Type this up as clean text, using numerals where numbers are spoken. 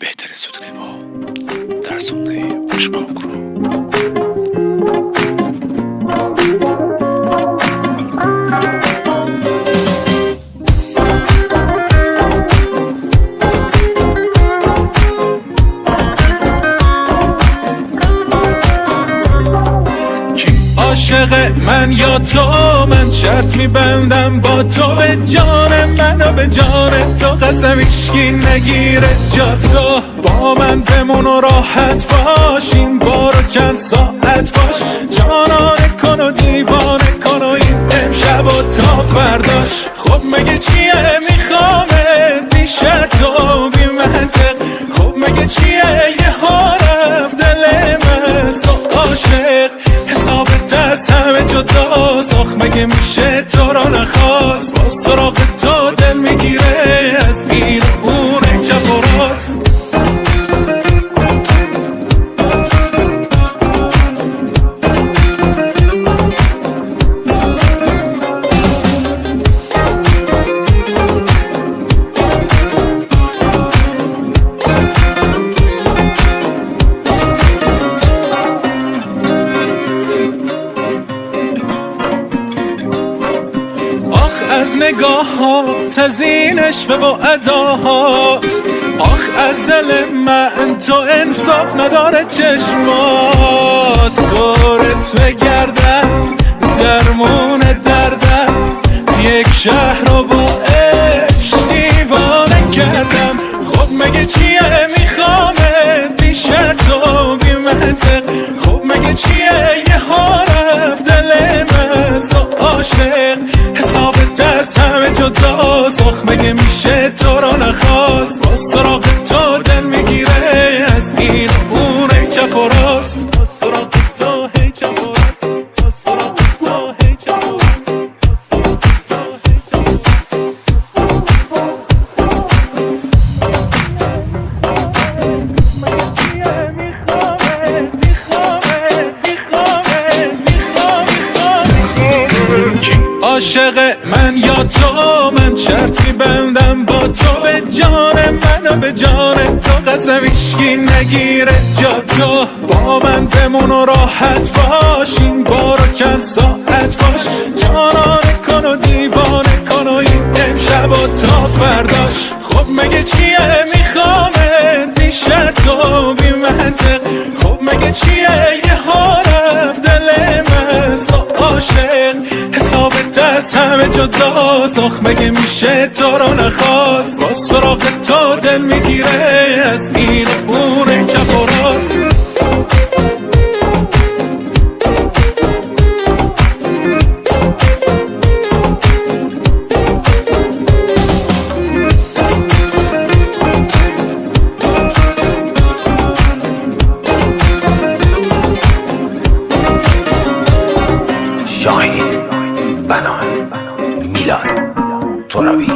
بهترین سودکلیپ‌ها در سامانه بشقاب‌گو. عاشق من یا تو، من شرط میبندم با تو، به جان من و به جان تو، قسم هیچکی نگیره جا تو. با من بمون و راحت باش، این بارو چند ساعت باش، جانانه کن و دیوانه کن و این امشب و تا فرداش. خب مگه چیه میخوامت بی شرط و بی منطق، خب مگه چیه یه ها رفت دل من سو عاشق، حسابت از همه جداست، آخ مگه میشه تو را نخواست، با سراغ تو دل میگیره از این اون چپ و راست. از نگاهات، از این عشق و اداهات، آخ از دل من تو انصاف نداره چشمات. دورت بگردم درمون دردم، یک شهر رو با عشق دیوانه کردم. خب مگه چیه میخوامت بی شرط و بی منطق، خب مگه چیه یه ها رفت دل من سو عاشق، حسابت از همه جداست، آخ مگه میشه تو را نخواست، با سراغ تو دل میگیره از این اون چپ و راست، با سراغ تو هی چپ و راست، با سراغ تو هی چپ و راست، با سراغ تو هی چپ و راست. عاشق من یا تو، من شرط میبندم با تو، به جان من و به جان تو، قسم هیچکی نگیره جا تو. با من بمون و راحت باش، این بارو چند ساعت باش، جانانه کن و دیوانه کن و این امشب و تا فرداش. خب مگه چیه میخوامت بی شرط و بی منطق، خب مگه چیه یه ها رفت دل من سو عاشق، حسابت از همه جداست، آخ مگه میشه تو را نخواست، با سراغ تو دل میگیره از این اون چپ و راست. شاهین، بنان، میلاد ترابی.